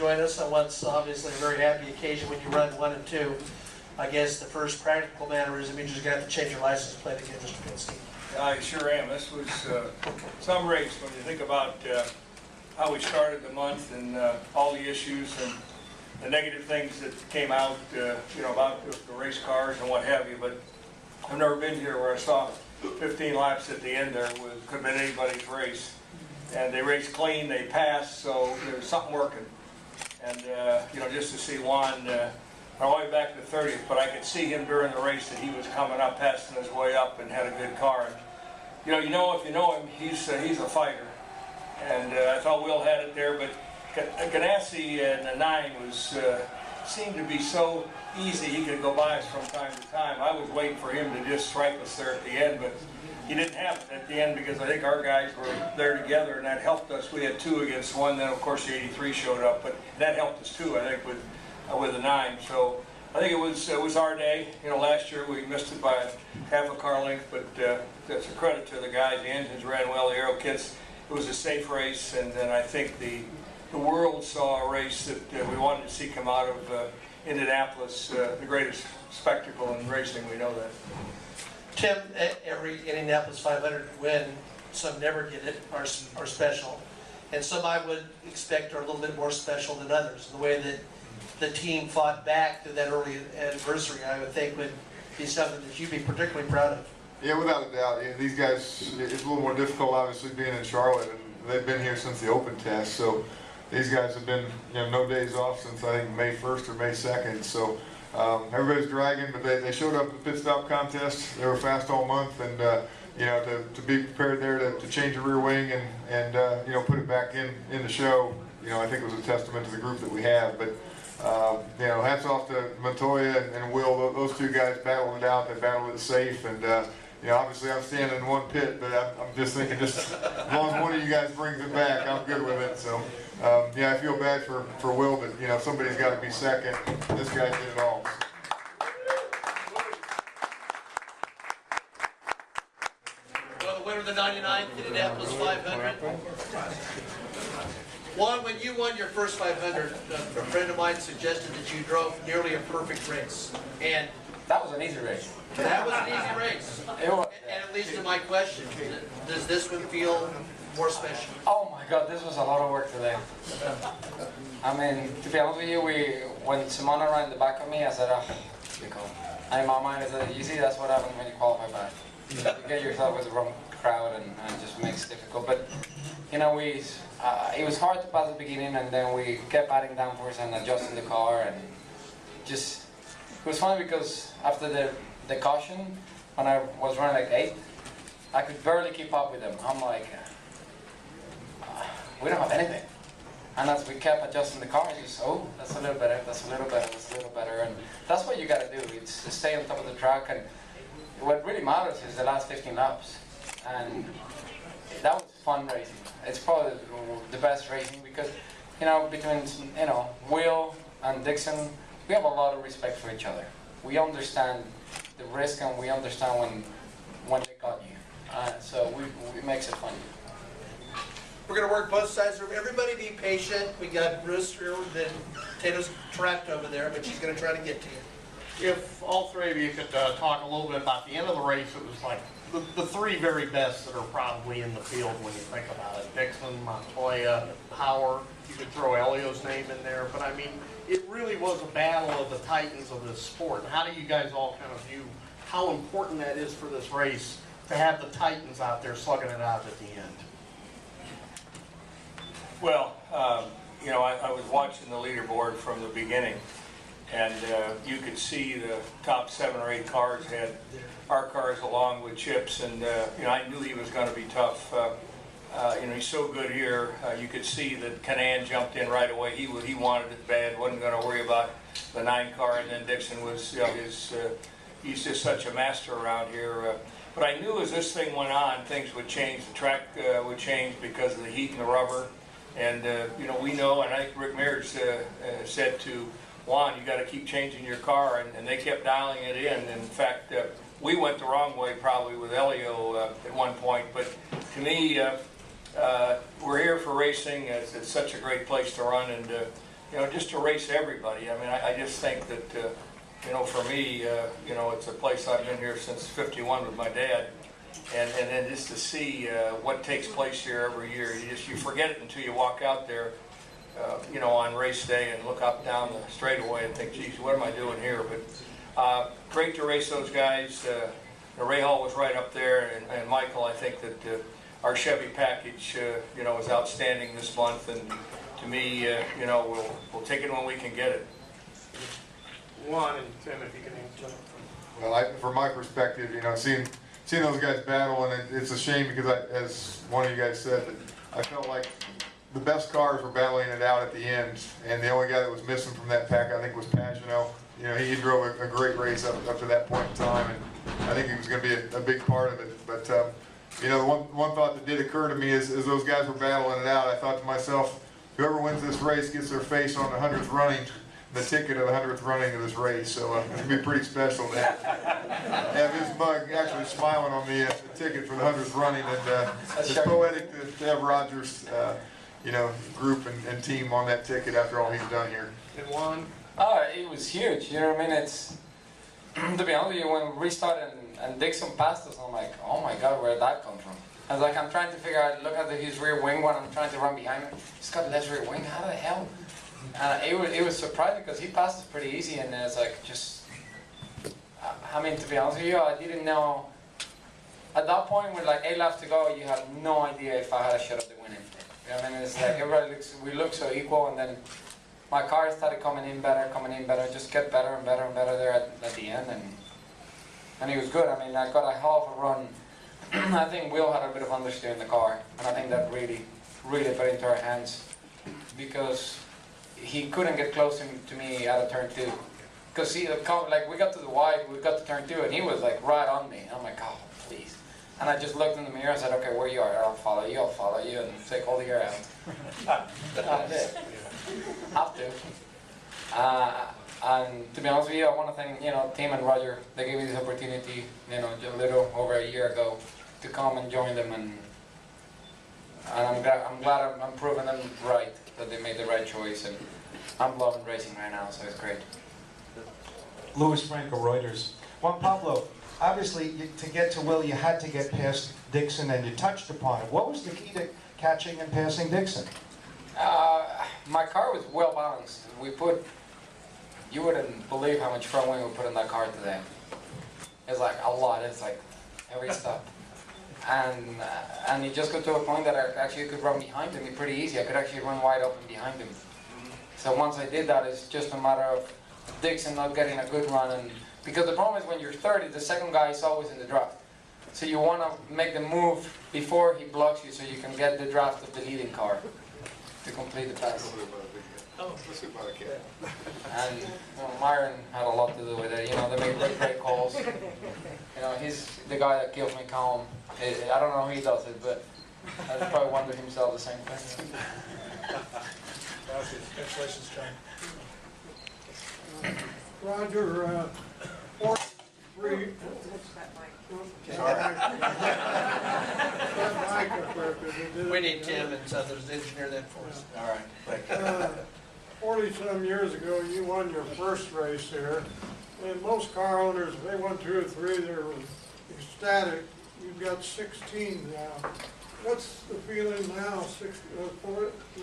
join us on what's obviously a very happy occasion when you run 1 and 2. I guess the first practical mannerism means you're going to have to change your license plate again, Mr. Penske. I sure am. This was some race when you think about how we started the month and all the issues and the negative things that came out, about the race cars and what have you. But I've never been here where I saw 15 laps at the end there. Could have been anybody's race. And they raced clean, they passed, so there was something working. And, just to see Juan, all the way back to the 30th, but I could see him during the race that he was coming up, passing his way up, and had a good car. And, if you know him, he's a fighter. And I thought Will had it there, but Ganassi in the 9 seemed to be so easy he could go by us from time to time. I was waiting for him to just stripe us there at the end, but he didn't have it at the end because I think our guys were there together, and that helped us. We had 2 against 1, then of course the 83 showed up, but that helped us too, I think, with the 9. So I think it was our day. Last year we missed it by half a car length, but that's a credit to the guys. The engines ran well, the aero kits. It was a safe race, and then I think the world saw a race that we wanted to see come out of Indianapolis, the greatest spectacle in racing. We know that. Tim, every Indianapolis 500 win, some never get it, are special. And some I would expect are a little bit more special than others. The way that the team fought back to that early anniversary, I would think would be something that you'd be particularly proud of. Yeah, without a doubt. These guys, it's a little more difficult obviously being in Charlotte, and they've been here since the open test. So these guys have been no days off since I think May 1st or May 2nd. So everybody's dragging, but they showed up at the pit stop contest. They were fast all month, and to be prepared there to change the rear wing and put it back in the show. I think it was a testament to the group that we have. But hats off to Montoya and Will. Those 2 guys battled it out. They battled it safe, and obviously I'm standing in 1 pit, but I'm just thinking, as long as one of you guys brings it back, I'm good with it. So I feel bad for Will, but somebody's got to be second. This guy did it all. Well, the winner of the 99th Indianapolis 500. Juan, when you won your first 500, a friend of mine suggested that you drove nearly a perfect race. And that was an easy race. That was an easy race. And it leads to my question. Does this one feel more special? Oh my God, this was a lot of work today. I mean, to be honest with you, when Simona ran the back of me, I said, and in my mind, I said, you see, that's what happens when you qualify back. You get yourself with the wrong crowd, and it just makes it difficult. But, it was hard to pass the beginning, and then we kept adding downforce and adjusting the car, and it was funny because after the caution, when I was running like 8th, I could barely keep up with them. I'm like, we don't have anything. And as we kept adjusting the car, it's just, that's a little better, that's a little better, that's a little better. And that's what you got to do. It's to stay on top of the track. And what really matters is the last 15 laps. And that was fun racing. It's probably the best racing because, between, Will and Dixon, we have a lot of respect for each other. We understand the risk, and we understand when they got you. So it makes it fun. We're going to work both sides. Everybody be patient. We got Bruce here. Then Tato's trapped over there, but she's going to try to get to you. If all 3 of you could talk a little bit about the end of the race, it was like the 3 very best that are probably in the field when you think about it. Dixon, Montoya, Howard. You could throw Elio's name in there, but I mean, it really was a battle of the titans of this sport. How do you guys all kind of view how important that is for this race to have the titans out there slugging it out at the end? Well, I was watching the leaderboard from the beginning, and you could see the top 7 or 8 cars had our cars along with Chip's, and I knew he was going to be tough. He's so good here. You could see that Canan jumped in right away. He wanted it bad, wasn't going to worry about the 9 car, and then Dixon was he's just such a master around here. But I knew as this thing went on, things would change. The track would change because of the heat and the rubber. And we know, and I think Rick Mears said to Juan, you got to keep changing your car, and they kept dialing it in. And in fact, we went the wrong way probably with Elio at one point. But to me, we're here for racing. It's such a great place to run, and just to race everybody. I mean, I just think that, for me, it's a place I've been here since '51 with my dad. And then just to see what takes place here every year, you forget it until you walk out there, on race day and look up down the straightaway and think, geez, what am I doing here? But great to race those guys. Ray Hall was right up there, and Michael, I think that our Chevy package, is outstanding this month, and to me, we'll take it when we can get it. Juan and Tim, if you can answer. Well, from my perspective, seeing those guys battle, and it's a shame because as one of you guys said, that I felt like the best cars were battling it out at the end, and the only guy that was missing from that pack, I think, was Pagenaud. He drove a great race up to that point in time, and I think he was going to be a big part of it. But the one thought that did occur to me is as those guys were battling it out, I thought to myself, whoever wins this race gets their face on the 100th running, the ticket of the 100th running of this race. So it's going to be pretty special to have his mug actually smiling on the ticket for the 100th running, and it's poetic to have Rogers, group and team on that ticket after all he's done here. And Juan? Oh, it was huge. You know what I mean? It's, to be honest with you, when we started and Dixon passed us, I'm like, oh my God, where did that come from? I was like, I'm trying to figure out, look at his rear wing when I'm trying to run behind him. He's got less rear wing, how the hell? And it was surprising because he passed us pretty easy, and it's like, I mean, to be honest with you, I didn't know. At that point, with like 8 laps to go, you had no idea if I had a shot at the winning. You know what I mean? It's like we look so equal, and then my car started coming in better, just get better and better and better there at the end, and he was good. I mean, I got a hell of a run. I think Will had a bit of understeer in the car, and I think that really put into our hands, because he couldn't get close to me out of turn 2. Because we got to the wide, we got to turn 2, and he was like right on me. I'm like, oh, please. And I just looked in the mirror and said, okay, where you are, I'll follow you, and take all the air out. I did. Have to. And to be honest with you, I want to thank, Tim and Roger. They gave me this opportunity, a little over a year ago, to come and join them, and I'm glad I'm proving them right, that they made the right choice, and I'm loving racing right now, so it's great. Louis Franco, Reuters. Juan Pablo, obviously to get to Will, you had to get past Dixon, and you touched upon it. What was the key to catching and passing Dixon? My car was well balanced. You wouldn't believe how much front wing we put in that car today. It's like a lot. It's like every stop. And it just got to a point that I actually could run behind him pretty easy. I could actually run wide open behind him. So once I did that, it's just a matter of Dixon not getting a good run. And because the problem is when you're 30, the second guy is always in the draft. So you want to make the move before he blocks you, so you can get the draft of the leading car to complete the pass. And Myron had a lot to do with it. They made great calls. He's the guy that keeps me calm. I don't know how he does it, but I probably wonder himself the same thing. Congratulations, John. Roger, 43. We need Tim and others to engineer that for us. All right, thank you. 40-some years ago, you won your first race here, and most car owners, if they won 2 or 3, they're ecstatic. You've got 16 now. What's the feeling now,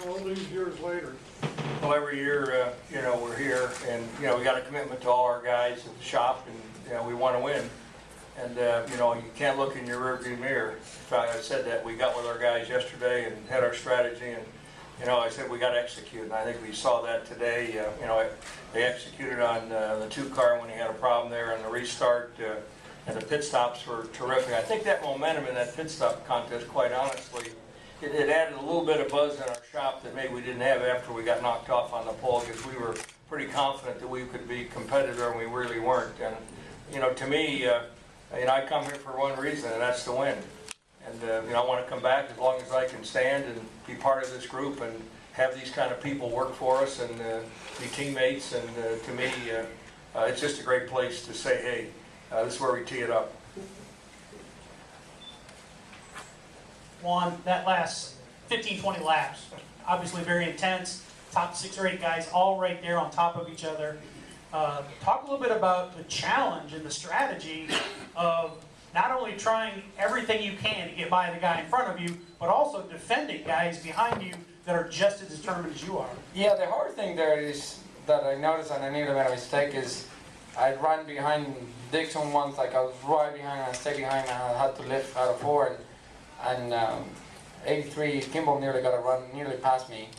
all these years later? Well, every year, we're here, and, we got a commitment to all our guys at the shop, and, we want to win. And, you can't look in your rearview mirror. I said that we got with our guys yesterday and had our strategy, and, I said we got to execute, and I think we saw that today. They executed on the 2-car when he had a problem there, and the restart, and the pit stops were terrific. I think that momentum in that pit stop contest, quite honestly, it added a little bit of buzz in our shop that maybe we didn't have after we got knocked off on the pole, because we were pretty confident that we could be competitive, and we really weren't. And, to me, I come here for one reason, and that's to win. And, I want to come back as long as I can stand and be part of this group and have these kind of people work for us and be teammates. And to me, it's just a great place to say, hey, this is where we tee it up. Juan, that last 15, 20 laps, obviously very intense. top 6 or 8 guys all right there on top of each other. Talk a little bit about the challenge and the strategy of not only trying everything you can to get by the guy in front of you, but also defending guys behind you that are just as determined as you are. Yeah, the hard thing there is that I noticed, and I nearly made a mistake, is I ran behind Dixon once, like I was right behind and stayed behind, and I had to lift out of 4, and 83 Kimball nearly got a run, nearly passed me.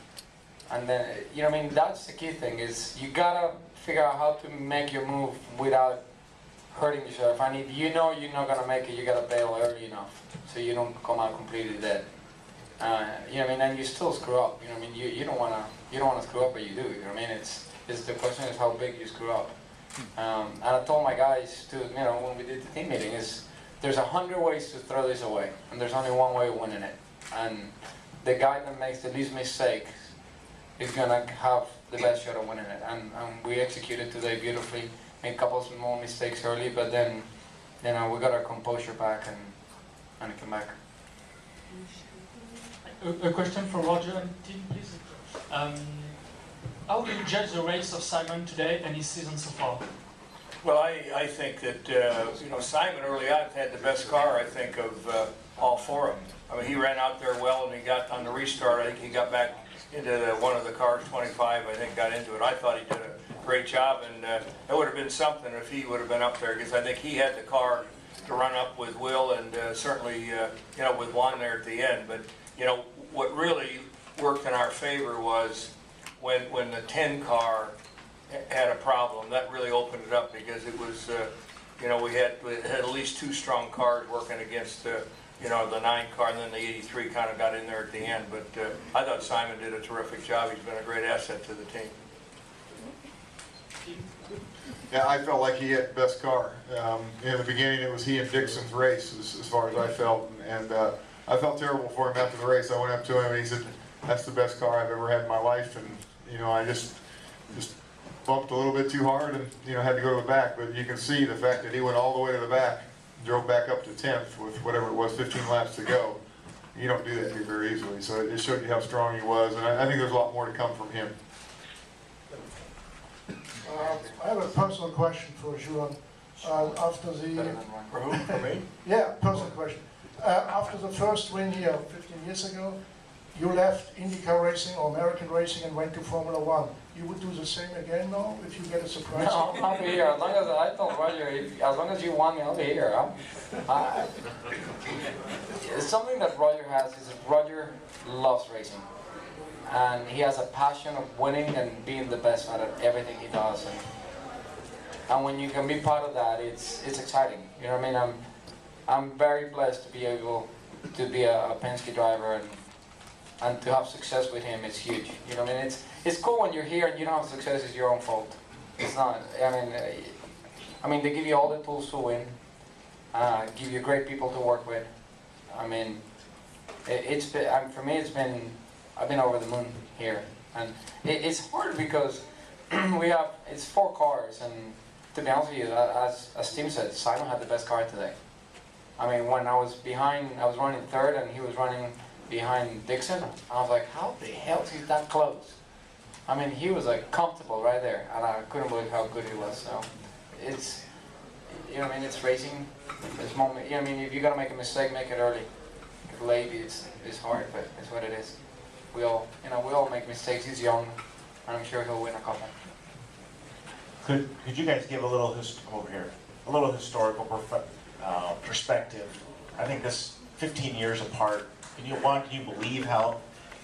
And then, you know what I mean, that's the key thing, is you gotta figure out how to make your move without hurting yourself. And if you know you're not gonna make it, you gotta bail early enough so you don't come out completely dead. You know what I mean, and you still screw up. You know what I mean, you don't wanna screw up, but you do. You know what I mean, it's the question is how big you screw up. And I told my guys too, you know, when we did the team meeting, is there's 100 ways to throw this away, and there's only one way of winning it. And the guy that makes the least mistakes is gonna have the best shot of winning it. And we executed today beautifully. Made a couple of small mistakes early, but then, you know, we got our composure back and come back. A question for Roger and team, please. How do you judge the race of Simon today and his season so far? Well, I think that, you know, Simon early on had the best car, I think, of all 4 of them. I mean, he ran out there well, and he got on the restart. I think he got back into one of the cars, 25, I think, got into it. I thought he did a great job, and it would have been something if he would have been up there, because I think he had the car to run up with Will and certainly, you know, with Juan there at the end. But, you know, what really worked in our favor was when the 10 car had a problem. That really opened it up, because it was, you know, we had at least 2 strong cars working against, you know, the 9 car, and then the 83 kind of got in there at the end. But I thought Simon did a terrific job. He's been a great asset to the team. Yeah, I felt like he had the best car. In the beginning, it was he and Dixon's race, as far as I felt, and I felt terrible for him after the race. I went up to him and he said, "That's the best car I've ever had in my life," and you know, I just bumped a little bit too hard, and you know, had to go to the back. But you can see the fact that he went all the way to the back, drove back up to 10th with whatever it was, 15 laps to go. You don't do that here very easily, so it showed you how strong he was, and I think there's a lot more to come from him. I have a personal question for Juan. After the For who? For me? yeah, personal question. After the first win here 15 years ago, you left IndyCar racing or American racing and went to Formula One. You would do the same again now if you get a surprise? No, I'll be here. As long as I told Roger, as long as you want me, I'll be here. Something that Roger has is that Roger loves racing. And he has a passion of winning and being the best at everything he does. And when you can be part of that, it's exciting. You know what I mean? I'm very blessed to be able to be a Penske driver, and to have success with him is huge. You know what I mean? It's cool when you're here and you don't have success, it's your own fault. It's not. I mean, they give you all the tools to win, give you great people to work with. I mean, it's been, for me, I've been over the moon here, and it's hard because it's 4 cars, and to be honest with you, as Tim said, Simon had the best car today. I mean, when I was behind, I was running 3rd, and he was running behind Dixon. I was like, how the hell is he that close? I mean, he was like comfortable right there, and I couldn't believe how good he was. So it's, you know what I mean, it's racing. This moment, you know what I mean, if you gotta make a mistake, make it early. If late, it's hard, but it's what it is. We all make mistakes. He's young, and I'm sure he'll win a couple. Could you guys give a little historical perspective? I think this 15 years apart. Can you believe how,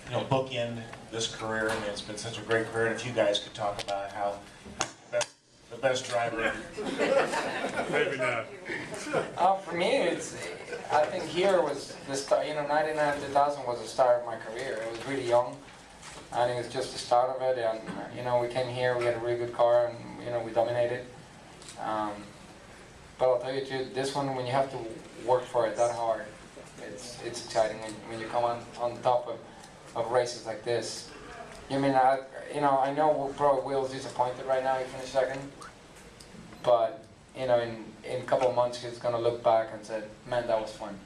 you know, bookend this career? I mean, it's been such a great career. And if you guys could talk about how the best driver. Maybe not. For me, I think here was the start. You know, 99 2000 was the start of my career. It was really young, and it was just the start of it. And you know, we came here, we had a really good car, and you know, we dominated. But I'll tell you too, this one, when you have to work for it that hard, it's exciting when you come on top of races like this. I mean, I know probably Will's disappointed right now. He finished 2nd, but you know, in a couple of months he's gonna look back and say, "Man, that was fun.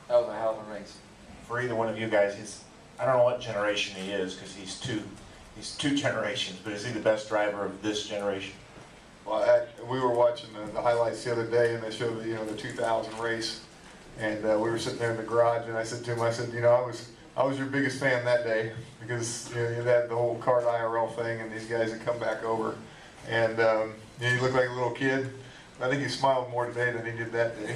That was a hell of a race." For either one of you guys, I don't know what generation he is, because he's He's 2 generations, but is he the best driver of this generation? Well, we were watching the highlights the other day, and they showed the 2000 race, and we were sitting there in the garage, and I said to him, I said, I was your biggest fan that day because you had the whole card IRL thing, and these guys had come back over, and you look like a little kid. I think he smiled more today than he did that day.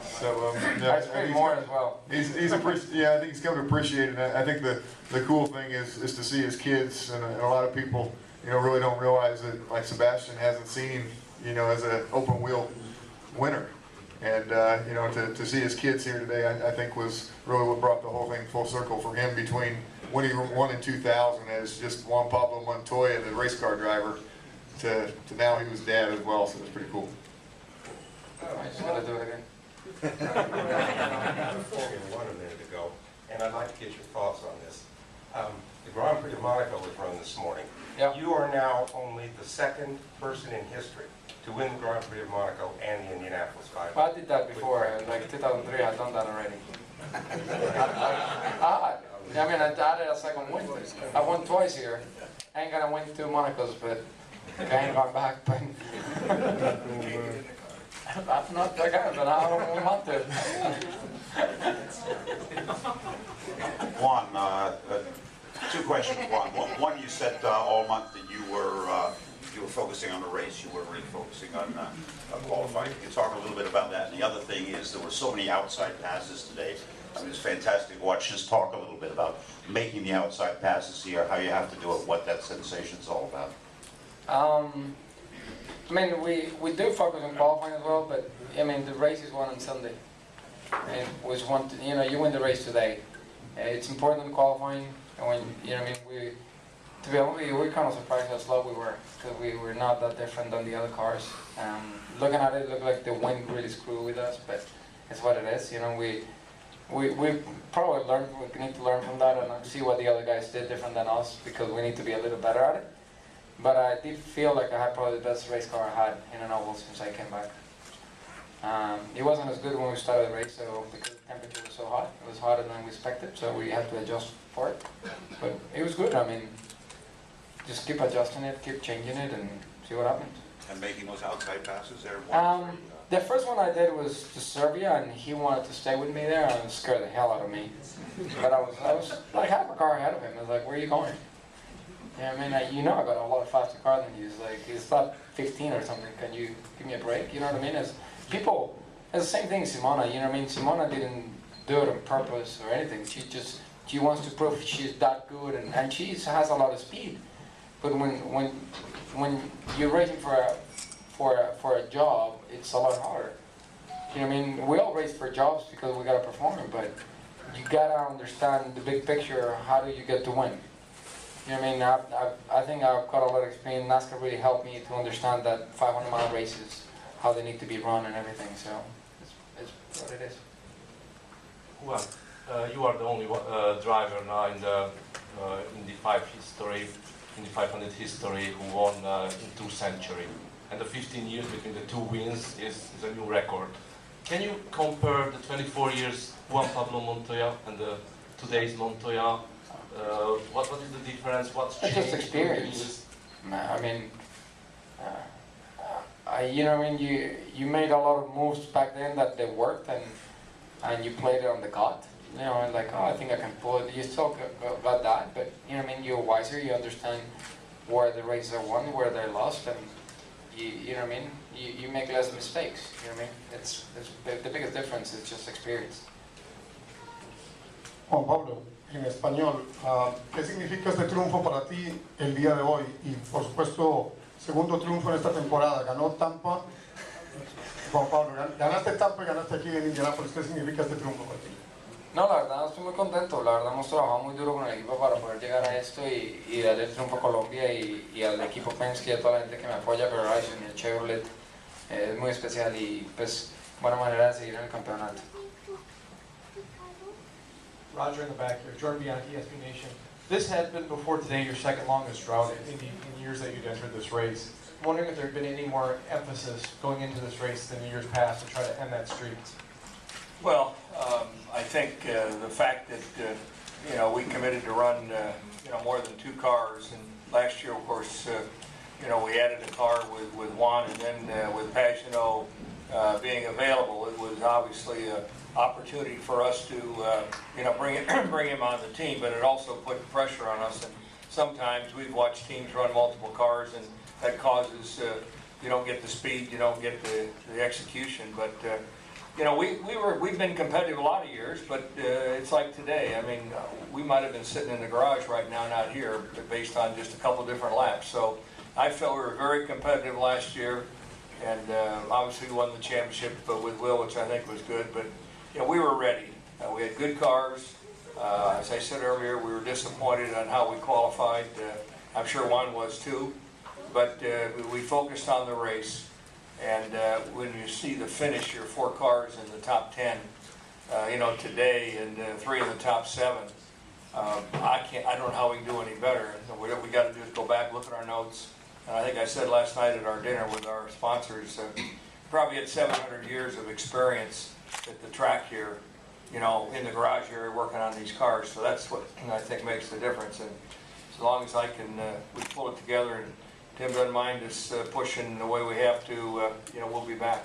So I speak more as well. I think he's come to appreciate it. And I think the cool thing is to see his kids, and a lot of people, really don't realize that, like Sebastian hasn't seen him, as an open wheel winner. And, to see his kids here today, I think was really what brought the whole thing full circle for him between when he won in 2000 as just Juan Pablo Montoya, the race car driver, to now he was dad as well, so it was pretty cool. I just gotta do it again. Formula One a minute ago, and I'd like to get your thoughts on this. The Grand Prix of Monaco was run this morning. Yeah. You are now only the 2nd person in history to win the Grand Prix of Monaco and the Indianapolis 500. Well, I did that before, like 2003, I'd done that already. I added a second win. I won twice here. I ain't gonna win 2 Monacos, but I ain't going back, but I'm not that guy, but I don't want to. Juan, 2 questions. One, you said all month that you were focusing on the race. You weren't really focusing on qualifying. Can you talk a little bit about that? And the other thing is there were so many outside passes today. I mean, it's fantastic to watch. Just talk a little bit about making the outside passes here, how you have to do it, what that sensation's all about. We do focus on qualifying as well, but the race is won on Sunday. And was one, you win the race today. It's important in qualifying, and when to be honest, we were kind of surprised how slow we were because we were not that different than the other cars. Looking at it, looked like the wind really screwed with us, but it's what it is. We probably need to learn from that and see what the other guys did different than us because we need to be a little better at it. But I did feel like I had probably the best race car I had in an oval since I came back. It wasn't as good when we started the race, so because the temperature was so hot, it was hotter than we expected, so we had to adjust for it. But it was good. Just keep adjusting it, keep changing it, and see what happens. And making those outside passes there? The first one I did was to Serbia, and he wanted to stay with me there, and it scared the hell out of me. But I was like half a car ahead of him. I was like, "Where are you going?" Yeah, I got a lot faster car than you. It's like, it's not 15 or something. Can you give me a break? You know what I mean? It's the same thing, Simona. You know what I mean? Simona didn't do it on purpose or anything. She wants to prove she's that good, and she has a lot of speed. But when you're racing for a job, it's a lot harder. You know what I mean? We all race for jobs because we gotta perform, but you gotta understand the big picture. How do you get to win? You know what I mean? I think I've got a lot of experience. NASCAR really helped me to understand that 500-mile races, how they need to be run and everything. So it's what it is. Well, you are the only driver now in the Indy 500 history who won in 2 centuries. And the 15 years between the 2 wins is a new record. Can you compare the 24 years Juan Pablo Montoya and the today's Montoya? What is the difference? What's changed? It's just experience. You made a lot of moves back then that they worked, and you played it on the gut. And I think I can pull it. You still got that, but you're wiser. You understand where the races are won, where they're lost, and you make less mistakes. It's the biggest difference is just experience. Juan Pablo, en español, ¿qué significa este triunfo para ti el día de hoy? Y por supuesto, segundo triunfo en esta temporada, ganó Tampa. Juan Pablo, ganaste Tampa y ganaste aquí en Indianapolis. ¿Qué significa este triunfo para ti? No, la verdad estoy muy contento. La verdad hemos trabajado muy duro con el equipo para poder llegar a esto y darle el triunfo a Colombia y al equipo Penske y a toda la gente que me apoya, Verizon y el Chevrolet. Es muy especial y pues buena manera de seguir en el campeonato. Roger in the back here, Jordan Bianchi, SB Nation. This had been before today your 2nd longest drought in years that you'd entered this race. I'm wondering if there had been any more emphasis going into this race than years past to try to end that streak. Well, I think the fact that you know, we committed to run, you know, more than 2 cars. And last year, of course, you know, we added a car with Juan, and then with Pagenaud being available, it was obviously an opportunity for us to, you know, bring him on the team, but it also put pressure on us. And sometimes we've watched teams run multiple cars, and that causes, you don't get the speed, you don't get the execution. But, you know, we've been competitive a lot of years, but it's like today. I mean, we might have been sitting in the garage right now, not here, based on just a couple different laps. So I felt we were very competitive last year, and obviously we won the championship with Will, which I think was good. But you know, we were ready. We had good cars. As I said earlier, we were disappointed on how we qualified. I'm sure Juan was too. But we focused on the race. And when you see the finish, your 4 cars in the top 10, you know, today, and 3 in the top 7, I don't know how we can do any better. What we got to do is go back, look at our notes. And I think I said last night at our dinner with our sponsors, probably had 700 years of experience at the track here, you know, in the garage area working on these cars. So that's what I think makes the difference. And as long as I can, we pull it together, and Tim doesn't mind us pushing the way we have to, you know, we'll be back.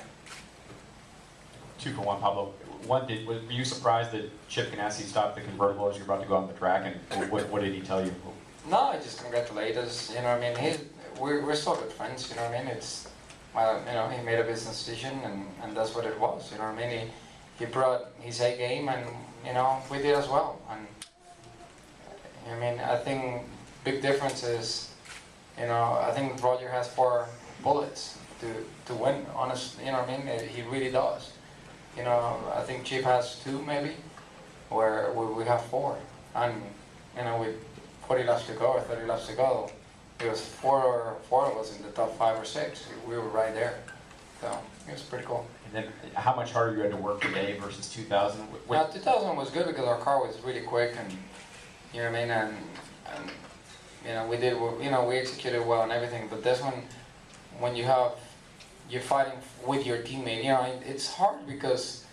2 for Juan Pablo. One, were you surprised that Chip Ganassi stopped the convertible as you're about to go on the track, and what did he tell you? No, he just congratulated us. You know what I mean? We're still good friends. You know what I mean? It's, well, you know, he made a business decision, and that's what it was. You know what I mean? He brought his A game, and you know, we did as well. And I mean, I think big difference is, you know, I think Roger has 4 bullets to win. Honestly, you know what I mean? He really does. You know, I think Chip has 2 maybe, where we have 4. And you know, with 40 laps to go or 30 laps to go, it was 4 of us in the top 5 or 6. We were right there. So it was pretty cool. And then how much harder you had to work today versus 2000? Now, 2000 was good because our car was really quick, and you know what I mean, and you know, we did, you know, we executed well and everything. But this one, when you're fighting with your teammate, you know, it's hard because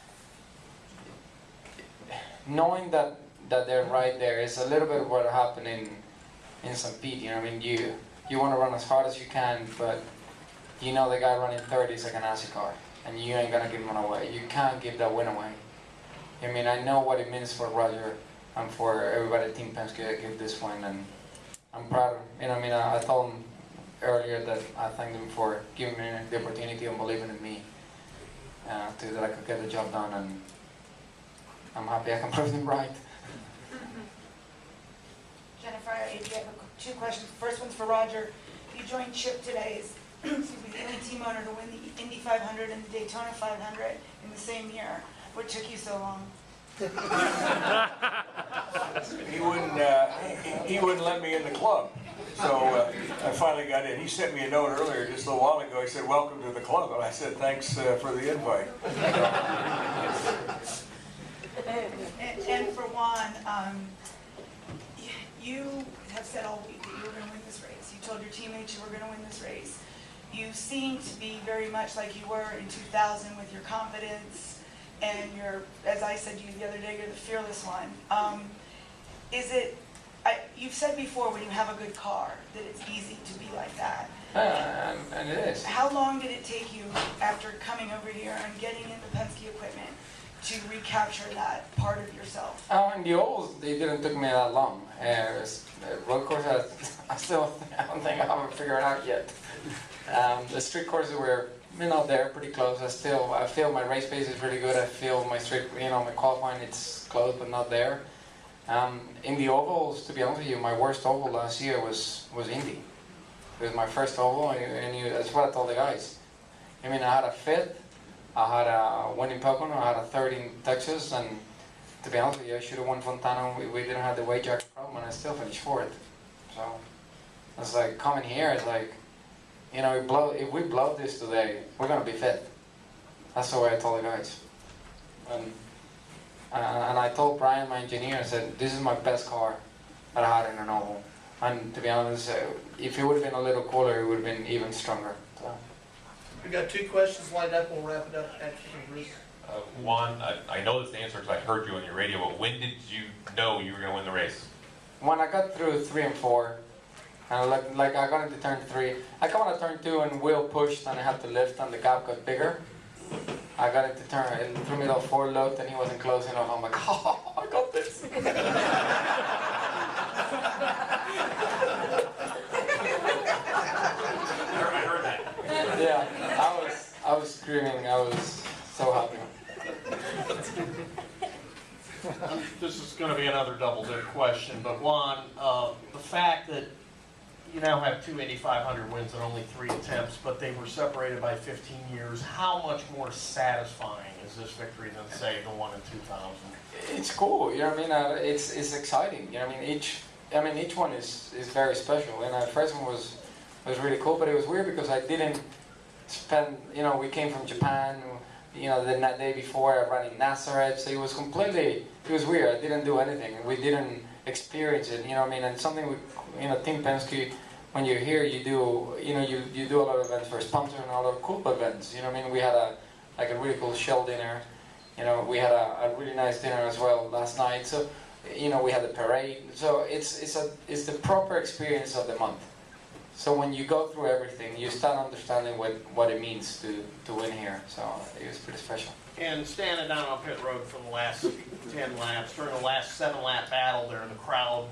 knowing that they're right there is a little bit of what happened in St. Pete. You know what I mean? You want to run as hard as you can, but you know the guy running 30 is a Ganassi car, and you ain't gonna give him away. You can't give that win away. I mean, I know what it means for Roger and for everybody at Team Penske to give this win, and I'm proud of him. You know, I mean, I told him earlier that I thanked him for giving me the opportunity and believing in me, that I could get the job done, and I'm happy I can prove him right. Jennifer, I have 2 questions. First one's for Roger. You joined Chip today as the only team owner to win the Indy 500 and the Daytona 500 in the same year. What took you so long? He wouldn't let me in the club. So I finally got in. He sent me a note earlier, just a little while ago. He said, "Welcome to the club." And I said, "Thanks for the invite." And for Juan, you have said all week that you were going to win this race. You told your teammates you were going to win this race. You seem to be very much like you were in 2000 with your confidence and your, as I said to you the other day, you're the fearless one. You've said before when you have a good car that it's easy to be like that. And it is. How long did it take you after coming over here and getting in the Penske equipment to recapture that part of yourself? In the ovals, they didn't took me that long. Road course, I don't think I haven't figured it out yet. The street courses were, you know, they're pretty close. I feel my race pace is really good. I feel my street, you know, my qualifying, it's close but not there. In the ovals, to be honest with you, my worst oval last year was Indy. It was my first oval, and that's what I told the guys. I mean, I had a 5th, I had a win in Pocono, I had a 3rd in Texas, and to be honest with you, I should have won Fontana. We didn't have the weight jacket problem, and I still finished 4th. So it's like coming here, it's like, you know, if we blow this today, we're gonna be 5th. That's the way I told the guys. And I told Brian, my engineer, I said, this is my best car that I had in an oval. And to be honest, if it would have been a little cooler, it would have been even stronger. So. We got 2 questions lined up. We'll wrap it up after Bruce. Juan, I know this answer because I heard you on your radio, but when did you know you were going to win the race? When I got through 3 and 4, and like I got into turn 3, I come out of turn 2 and wheel pushed and I had to lift and the gap got bigger. I got into turn, and through middle of 4 load and he wasn't close enough. I'm like, oh, I got this. I heard that. Yeah, I was screaming. I was so happy. This is going to be another double-dip question, but Juan, the fact that you now have 2 Indy 500 wins and only 3 attempts, but they were separated by 15 years, how much more satisfying is this victory than, say, the one in 2000? It's cool, you know what I mean? It's exciting, you know what I mean? Each one is very special, and the first one was really cool, but it was weird because I didn't spend, you know, we came from Japan, you know, the day before I ran in Nazareth, so it was weird. I didn't do anything, and we didn't experience it, you know what I mean? And something with, you know, Team Penske, when you're here, you do a lot of events for sponsors and a lot of cool events, you know what I mean? We had a really cool shell dinner, you know, we had a really nice dinner as well last night, so, you know, we had the parade, so it's the proper experience of the month. So when you go through everything, you start understanding what it means to win here. So it was pretty special. And standing down on pit road for the last 10 laps, during the last 7-lap battle there, the crowd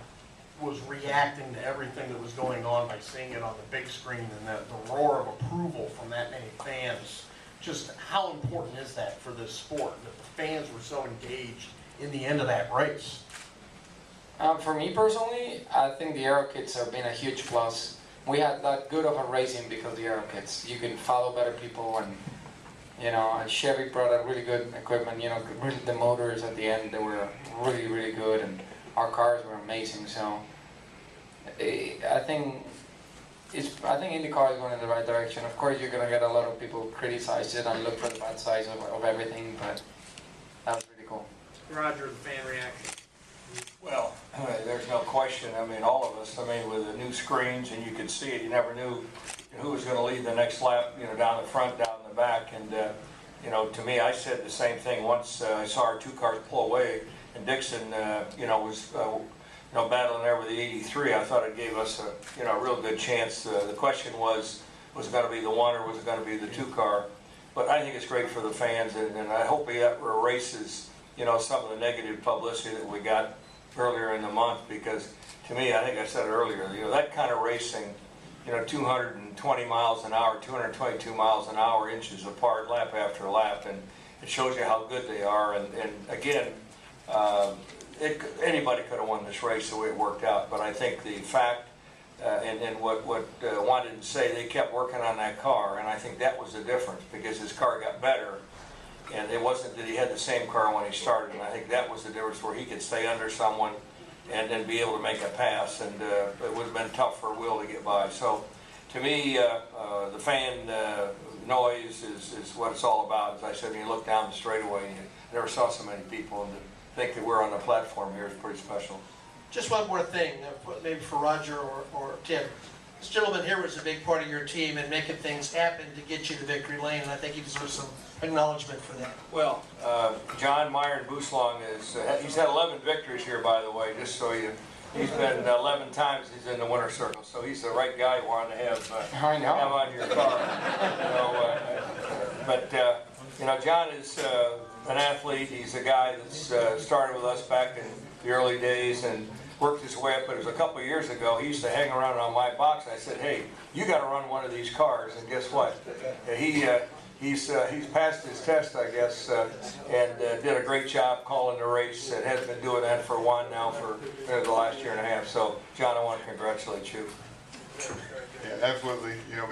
was reacting to everything that was going on by seeing it on the big screen, and the roar of approval from that many fans. Just how important is that for this sport, that the fans were so engaged in the end of that race? For me personally, I think the Aero Kits have been a huge plus. We had that good of a racing because of the Aero Kits. You can follow better people, and you know, Chevy brought a really good equipment. You know, really the motors at the end, they were really, really good, and our cars were amazing. So I think IndyCar is going in the right direction. Of course, you're going to get a lot of people criticize it and look for the bad sides of everything, but that was really cool. Roger, the fan reaction. Well, there's no question. I mean, all of us, with the new screens, and you could see it, you never knew who was going to lead the next lap, you know, down the front, down the back. And, you know, to me, I said the same thing once I saw our 2 cars pull away, and Dixon, you know, was, you know, battling there with the 83. I thought it gave us a, you know, a real good chance. The question was it going to be the 1 or was it going to be the 2 car? But I think it's great for the fans, and I hope it erases, you know, some of the negative publicity that we got earlier in the month, because to me, I think I said it earlier, you know, that kind of racing, you know, 220 miles an hour, 222 miles an hour, inches apart, lap after lap, and it shows you how good they are. And again, anybody could have won this race the way it worked out, but I think the fact, and what Juan didn't say, they kept working on that car, and I think that was the difference, because his car got better. And it wasn't that he had the same car when he started, and I think that was the difference, where he could stay under someone and then be able to make a pass, and it would have been tough for Will to get by. So, to me, the fan noise is what it's all about. As I said, when you look down the straightaway, and you never saw so many people, and to think that we're on the platform here is pretty special. Just one more thing, maybe for Roger or Tim. This gentleman here was a big part of your team and making things happen to get you to victory lane, and I think he deserves some acknowledgement for that. Well, John Meyer and Bousselong he's had 11 victories here, by the way, just so he's been 11 times he's in the winner's circle, so he's the right guy you want to have on your car. You know, but you know, John is an athlete. He's a guy that's started with us back in the early days and worked his way up. But it was a couple of years ago, he used to hang around on my box. I said, hey, you got to run one of these cars. And guess what? He's passed his test, I guess, and did a great job calling the race, and has been doing that for Juan now for the last year and a half. So, John, I want to congratulate you. Yeah, absolutely. You know,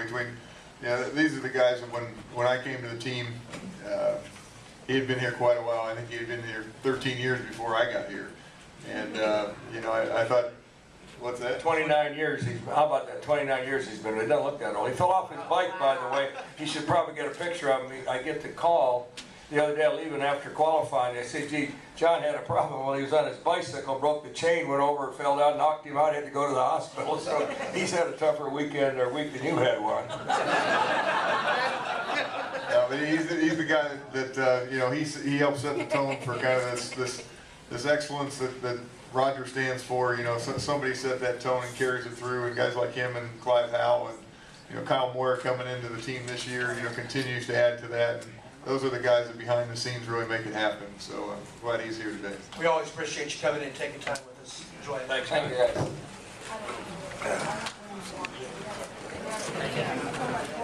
these are the guys that when I came to the team, he had been here quite a while. I think he had been here 13 years before I got here. And, you know, I thought, what's that? 29 years. How about that? 29 years he's been. It doesn't look that old. He fell off his bike, by the way. He should probably get a picture of him. I get the call the other day leaving after qualifying. They say, gee, John had a problem when he was on his bicycle, broke the chain, went over, fell down, knocked him out, had to go to the hospital. So he's had a tougher weekend or week than you had one. No, but he's the guy that you know, he helps set the tone for kind of this excellence that Roger stands for. You know, somebody set that tone and carries it through, and guys like him and Clive Howe and, you know, Kyle Moore coming into the team this year, you know, continues to add to that. And those are the guys that behind the scenes really make it happen. So I'm glad he's here today. We always appreciate you coming in and taking time with us. Enjoy it. Thanks, Thank you, guys.